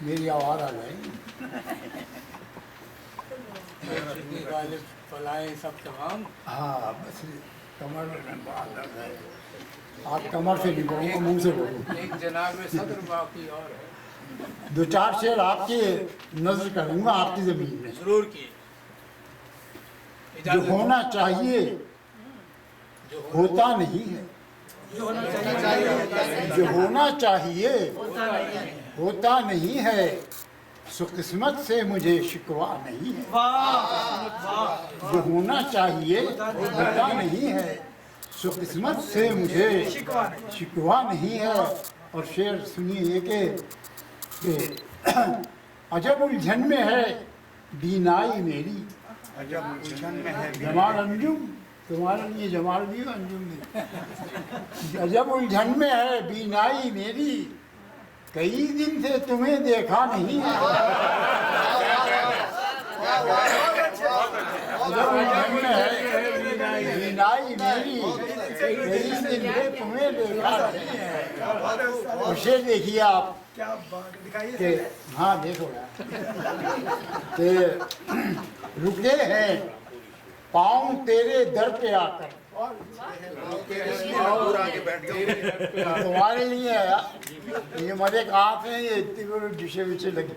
मेरी आवाज़ आ जाएगी। गालिब फलाए सब तमाम। हाँ बस कमर में बाल दर्द है। आप कमर से नहीं बोलूँगा, मुँह से बोलूँगा। एक जनाब सदर बाकी और है। दो चार शेर आपके नजर करूँगा आपकी ज़मीन में। जरूर किए। जो होना चाहिए होता नहीं है, जो होना चाहिए होता नहीं है, सो किस्मत से मुझे शिकवा नहीं है। जो होना चाहिए होता नहीं है, सो किस्मत से मुझे शिकवा नहीं है। और शेर सुनिए ये कि अजब उलझन में है बीनाई मेरी। अजब उलझन में है जमाल अंजुम, तुम्हारे लिए जमाल भी अंजुम भी। अजब उलझन में है बीनाई मेरी, कई दिन से तुम्हें देखा नहीं है। अजब उलझन में है बीनाई मेरी, कई दिन से तुम्हें देखा नहीं है। उसे देखिए आप क्या बात दिखाइए कि हाँ देखो कि रुके हैं पाँव तेरे दर पे आकर। तुम्हारे लिए है यार, ये मजे कहाँ से ये इतनी बड़ी डिशे विशे लगी।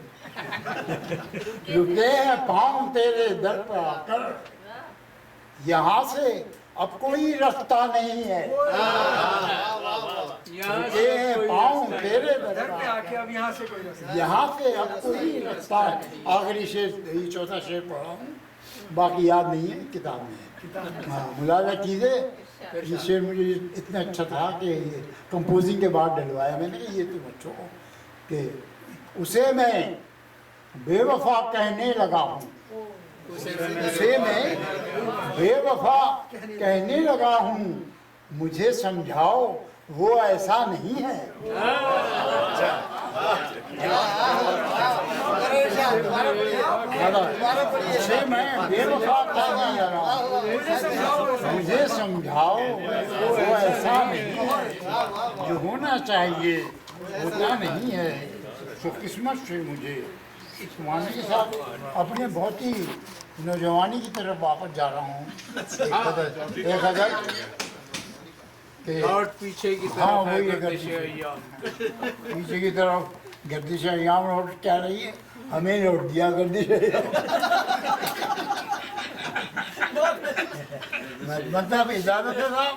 रुके हैं पाँव तेरे दर पे आकर, यहाँ से अब कोई रास्ता नहीं है। रुके हैं पाँव तेरे दर पे आकर, अब यहाँ से कोई रास्ता यहाँ से अब कोई रास्ता है। आखिरी शेर, ये चौथा शेर पढ़ा हूँ, बाकी याद नहीं है, किताब में है। हाँ मुलाजा कीजिए। ये शेर मुझे इतना अच्छा था कि ये कंपोजिंग के बाद डलवाया मैंने कि ये तुम अच्छो कि उसे मैं बेवफा कहने लगा हूँ, उसे मैं बेवफा कहने लगा हूँ, मुझे समझाओ वो ऐसा नहीं है। उसे मैं बेवफा कहने लगा हूँ, मुझे समझाओ वो ऐसा नहीं है। जो होना चाहिए होता नहीं है, तो किस्मत से मुझे माने के साथ अपने बहुत ही नौजवानी की तरफ वापस जा रहा हूँ। एक हज़ार और पीछे की हाँ तरफ है वही गर्दिश अय्याम। पीछे की तरफ गर्दिश अय्याम लौट क्या रही है, हमें लौट दिया गर्दिश अय्याम। मतलब इजाजत है साहब,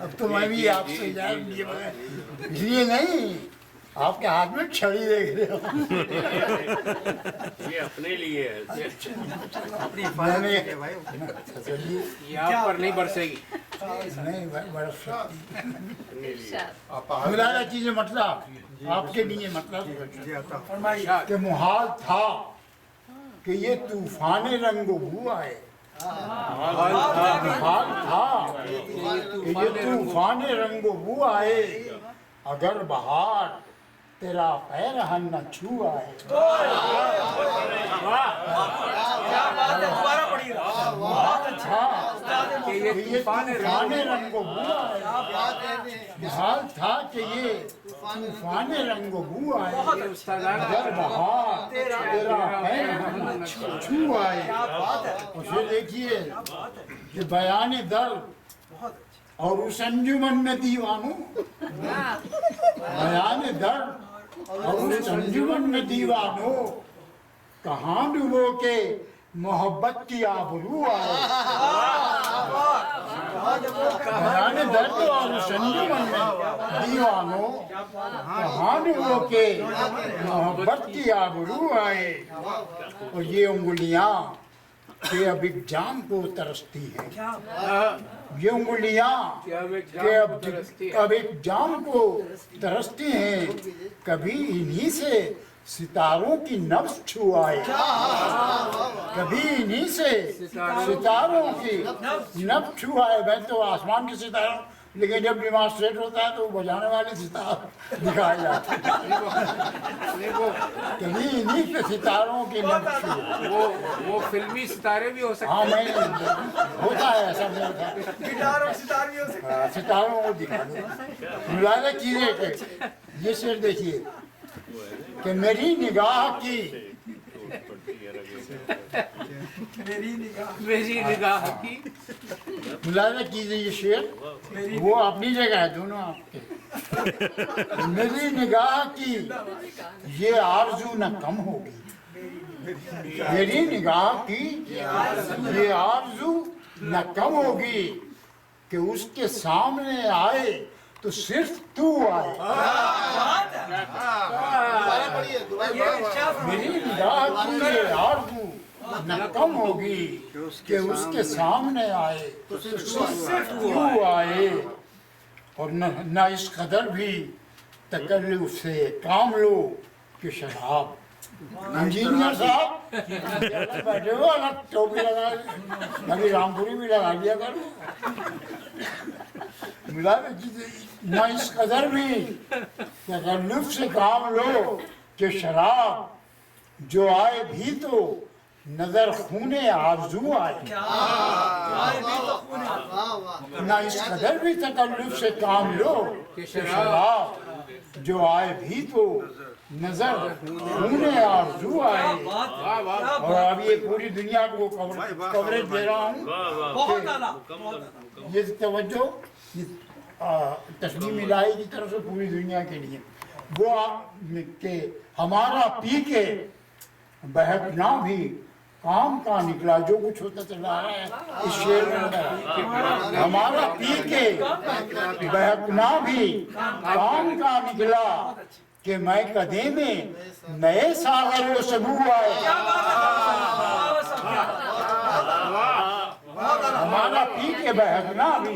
अब तो मैं भी आपसे इजाजत लिए बगैर, इसलिए नहीं आपके हाथ में छड़ी देख रहे हो। ये अपने लिए है। मैंने ये आप पर नहीं बरसेगी। नहीं बर्फ मिलाना चीजें मतलब आपके लिए मतलब कि मुहाल था कि ये तूफान रंगो बू आए। मुहाल था कि ये तूफान रंगो बू आए, अगर बहार तेरा पैर न छू आए। कि ये तूफान रंगो बू आए, हाल था कि ये तूफान रंगो बू आए, अगर बहार तेरा पैर न छू आए। उसे देखिए कि बयान दर्द और उस अंजुमन में दीवानों, बयान दर्द और उस अंजुमन में दीवानों, कहाँ डूबो के मोहब्बत की आबरू आए। बयान दर्द और उस अंजुमन में दीवानों, कहाँ डूबो के मोहब्बत की आबरू आए। और ये उंगलियां के अब एक जाम को तरसती हैं, ये उंगलियां के अब एक जाम को तरसती हैं, कभी इन्हीं से सितारों की नब्ज छू आए। कभी इन्हीं से सितारों की नब्ज छू आए। मैं तो आसमान के सितारों, लेकिन जब डिमॉन्स्ट्रेट होता है तो बजाने वाले सितार दिखाए जाते हैं। कभी इन्हीं के सितारों की नब्ज छू, वो फिल्मी सितारे भी हो सकते हाँ मैं होता है ऐसा मेरे साथ। गिटार और सितार भी हो सकते हाँ, सितारों को दिखा दो। मुलाजा कीजिए कि ये शेर देखिए कि मेरी निगाह की मेरी निगाह की मुलाजा कीजिए ये शेर, वो अपनी जगह है, दोनों आपके। मेरी निगाह की ये आरजू न कम होगी, मेरी निगाह की ये आरजू न कम होगी कि उसके सामने आए तो सिर्फ तू आए। मेरी निगाह की ये आरजू न कम होगी कि उसके सामने आए तो सिर्फ तू आए। और न इस कदर भी तकल्लुफ से काम लो कि शराब। इंजीनियर साहब बैठे हो ना, टोपी लगा, अभी रामपुरी भी लगा दिया करो। मिला न इस कदर भी तकल्लुफ से काम लो कि शराब जो आए भी तो नजर खूने आरजू आए। न इस कदर भी तकल्लुफ से काम लो कि शराब जो आए भी तो नजर खूने आरजू आए। और अब ये पूरी दुनिया को कवरेज दे रहा हूँ। ये तवज्जो तस्लीम इलाही की तरफ से पूरी दुनिया के लिए वो के हमारा पी के बहकना भी काम का निकला। जो कुछ होता चला आ रहा है इस शेर में हमारा पी के बहकना भी काम का निकला कि मैं कदे में नए सागर वो सबू आए। हमारा पी के बहकना भी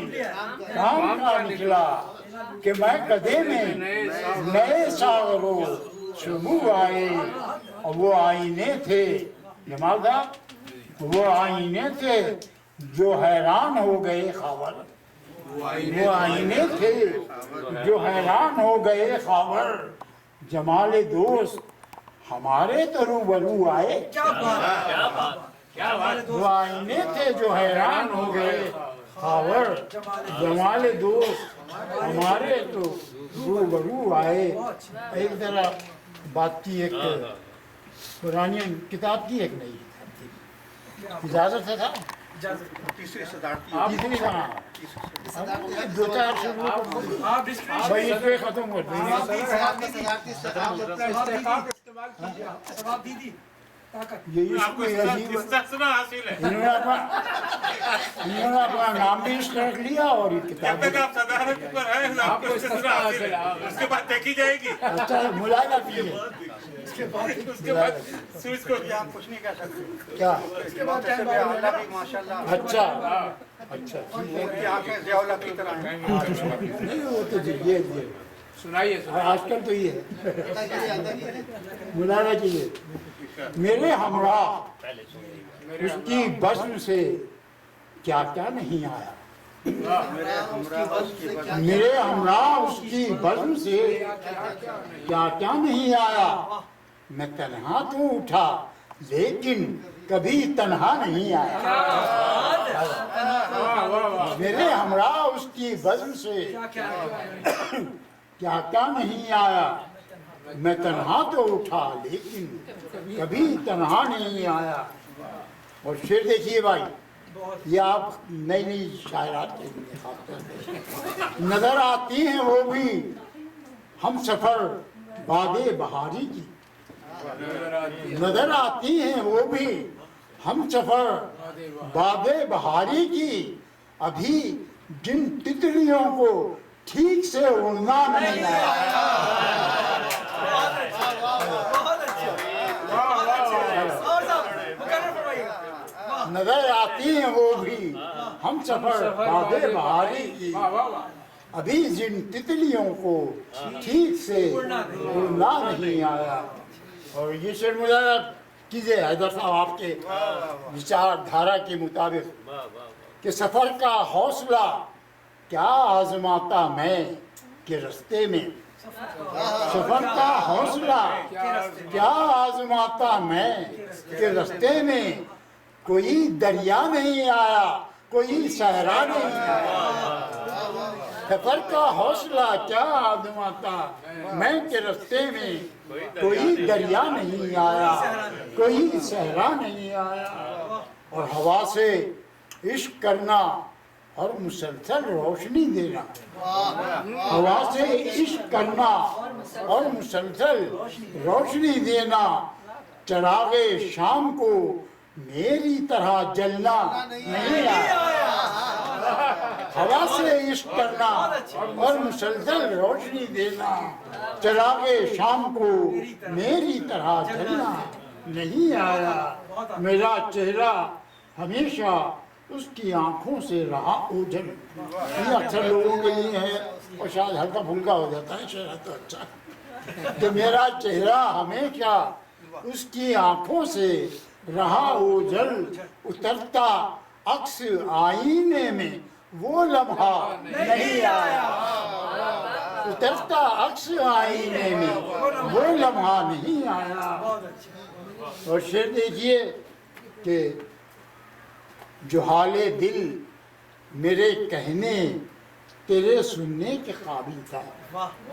काम का निकला कि मैं कदे में नए सागरो सबू आए। और वो आईने थे जमालदा, वो आईने थे जो हैरान हो गए खावर। वो आईने थे जो हैरान हो गए खावर। जमाले दोस्त हमारे तो रूबरू आए। वो आईने थे जो हैरान हो गए खावर। जमाले दोस्त हमारे तो रूबरू आए। एक जरा बात की, एक पुरानी किताब की, एक नई इजाजत है था तीसरी सदारती तीसरी कहाँ दो चार शुरू भाई इस पे खत्म कर देंगे। ये इसको अजीब इन्होंने अपना नाम भी इसका रख लिया और ये किताब उसके बाद देखी जाएगी। अच्छा मुलायदा कीजिए उसके बाद आप कुछ नहीं कह सकते। क्या इसके बाद अल्लाह भी माशाल्लाह अच्छा अच्छा उनकी आंखें ज़ियाउल्लाह की तरह हैं। नहीं वो तो ये सुनाइए आजकल तो ये है मुलायदा कीजिए। मेरे हमरा उसकी बज़्म से क्या क्या नहीं आया। मेरे हमरा उसकी बज़्म से क्या क्या नहीं आया। मैं तन्हा तो उठा लेकिन कभी तन्हा नहीं आया। मेरे हमरा उसकी बज़्म से क्या क्या नहीं आया। मैं तन्हा तो उठा लेकिन कभी तन्हा नहीं आया। और शेर देखिए भाई, ये आप नई नई शायरात के लिए नजर आती हैं वो भी हम सफर बादे बहारी की। नजर आती हैं वो भी हम सफर बादे बहारी की। अभी जिन तितलियों को ठीक से उड़ना नहीं आया। नजर आती हैं वो भी हम सफर बादे बहारी की। अभी जिन तितलियों को ठीक से उड़ना नहीं आया। और ये शेर मुलाजा कीजिए हैदर साहब आपके विचारधारा के मुताबिक कि सफर का हौसला क्या आजमाता मैं के रास्ते में। सफर का हौसला क्या आजमाता मैं के रास्ते में। कोई दरिया नहीं आया, कोई सहरा नहीं आया। सफर का हौसला क्या आजमाता, मैं के रास्ते में कोई दरिया नहीं आया, कोई सहरा नहीं आया। और हवा से इश्क करना और मुसलसल रोशनी देना, हवा से इश्क करना और मुसलसल रोशनी देना, चरागे शाम को मेरी तरह जलना नहीं आया। हवा से इश्क करना और मुसलसल रोशनी देना, चरागे शाम को मेरी तरह जलना नहीं आया। मेरा चेहरा हमेशा उसकी आंखों से रहा ओझल। ये अक्सर लोगों के लिए है और शायद हल्का फुल्का हो जाता है चेहरा तो अच्छा, तो मेरा चेहरा हमेशा उसकी आंखों से रहा ओझल। उतरता अक्स आईने में वो लम्हा नहीं आया, उतरता अक्स आईने में वो लम्हा नहीं आया। और शेर देखिए कि जो हाले दिल मेरे कहने तेरे सुनने के काबिल था।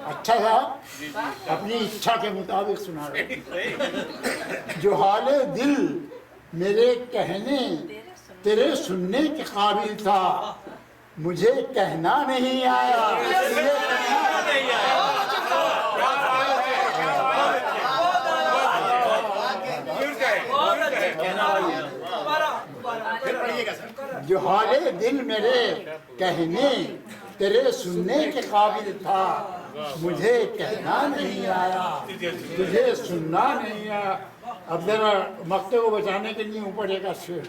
अच्छा था, अपनी इच्छा के मुताबिक सुना रहे। जो हाले दिल मेरे कहने तेरे सुनने के काबिल था, मुझे कहना नहीं आया, मुझे कहना नहीं आया। जो हाले दिल मेरे कहने तेरे सुनने के काबिल था, मुझे कहना नहीं आया, तुझे सुनना नहीं आया। अब जरा मक्ते को बचाने के लिए ऊपर एक शेर,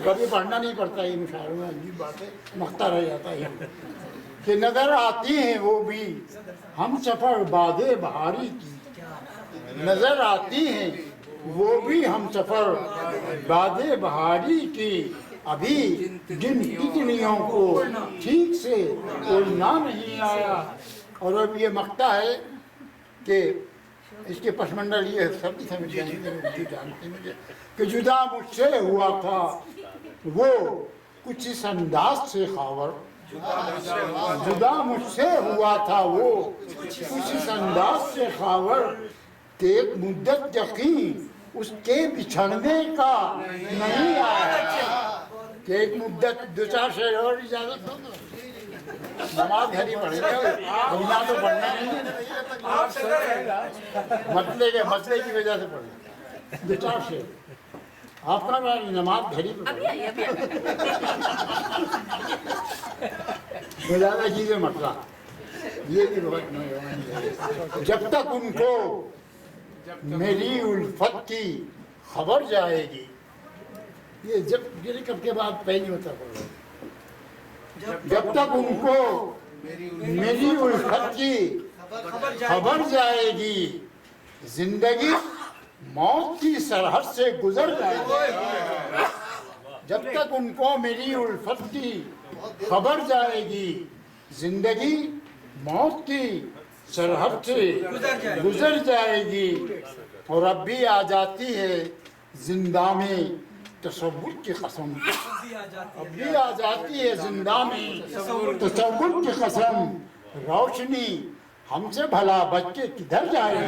कभी पढ़ना नहीं पड़ता ये मुशायरों में, अजीब बात है, मक्ता रह जाता है कि नजर आती हैं वो भी हम सफर बादे बहारी की, नजर आती हैं वो भी हम सफर बादे बहारी की, अभी जिन तितलियों को ठीक से उड़ना नहीं आया। और अब ये मक्ता है कि इसके पसमंडल ये सभी समझ जानते मुझे कि जुदा मुझसे हुआ था वो कुछ इस अंदाज से खावर, जुदा मुझसे हुआ था वो कुछ इस अंदाज से खावर, कि एक मुद्दत यकीन उसके बिछड़ने का नहीं आया। कि एक मुद्दत, दो चार शेर और इजाजत हो तो नमाज घर ही पढ़ेगा, दुनिया तो पढ़ना नहीं है, मसले की वजह से पढ़े दो चार शेर। आपका नमाज घर ही ज्यादा चीजें मसला ये भी बहुत। जब तक उनको मेरी उल्फत की खबर जाएगी, ये जब गिरे कब के बाद पहली होता है, जब तक उनको मेरी उल्फत की खबर जाएगी, जिंदगी मौत की सरहद से गुजर जाएगी। जब तक उनको मेरी उल्फत की खबर जाएगी, जिंदगी मौत की सरहद से गुजर जाएगी। और अब भी आ जाती है जिंदा में तसव्वुर की कसम, अब भी आ जाती है जिंदा में तसव्वुर की कसम, रोशनी हमसे भला बच के किधर जाएगी,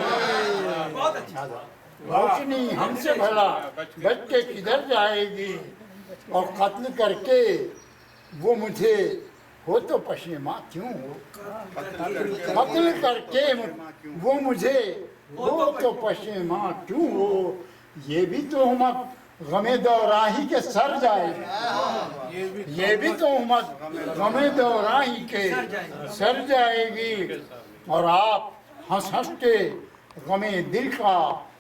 रोशनी हमसे भला बच के किधर जाएगी। और कत्ल करके वो मुझे हो तो पशेमा क्यों हो, कत्ल करके वो मुझे हो तो पशेमा क्यों हो। ये भी तो उम्मत गमे दौराही के सर जाएगी, ये भी तो उम्मत गमे दौराही के सर जाएगी। और आप हंस हंस के गमे दिल का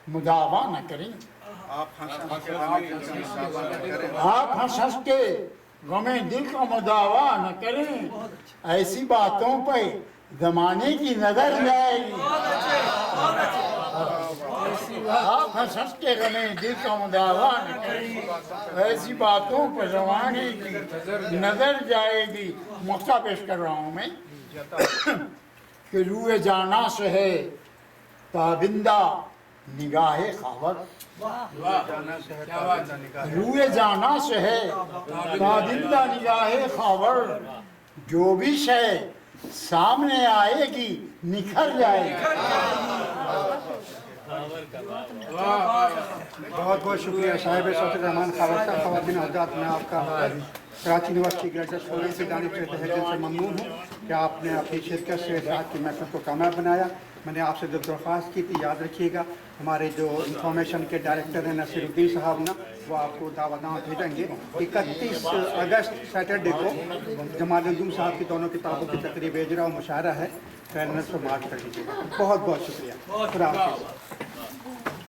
मुदावा न करें, आप हंस हंस के गमे दिल का मुदावा न करें, ऐसी बातों पर जमाने की नजर जाएगी। आप हंस हंस के गमे दिल का मुदावा न करें, ऐसी बातों पर जमाने की नजर जाएगी। मौका पेश कर रहा हूँ मैं कि रूए जाना से है ताबिंदा निगाहे खावर, रूए जाना से है ताबिंदा निगाहे खावर, जो भी शय सामने आएगी निखर जाएगी। बहुत बहुत शुक्रिया साहिब सदर रहमान खान ख़वातीन हज़रात, मैं आपका कराची यूनिवर्सिटी ग्रेजुएट स्टूडेंट से जाने के तहे दिल से ममनून हूँ कि आपने अपनी शिरकत से आज की महफिल को कामयाब बनाया। मैंने आपसे जो दरख्वास्त की थी, याद रखिएगा हमारे जो इंफॉर्मेशन के डायरेक्टर हैं नसीरुद्दीन साहब ना, वो आपको दावतनामा भेजेंगे। 31 अगस्त सैटरडे को जमालुद्दीन साहब की दोनों किताबों की तकरीब इजरा और मुशायरा है, फैनल से मार्च कर लीजिएगा। बहुत बहुत शुक्रिया। खुदा हाफ़िज़।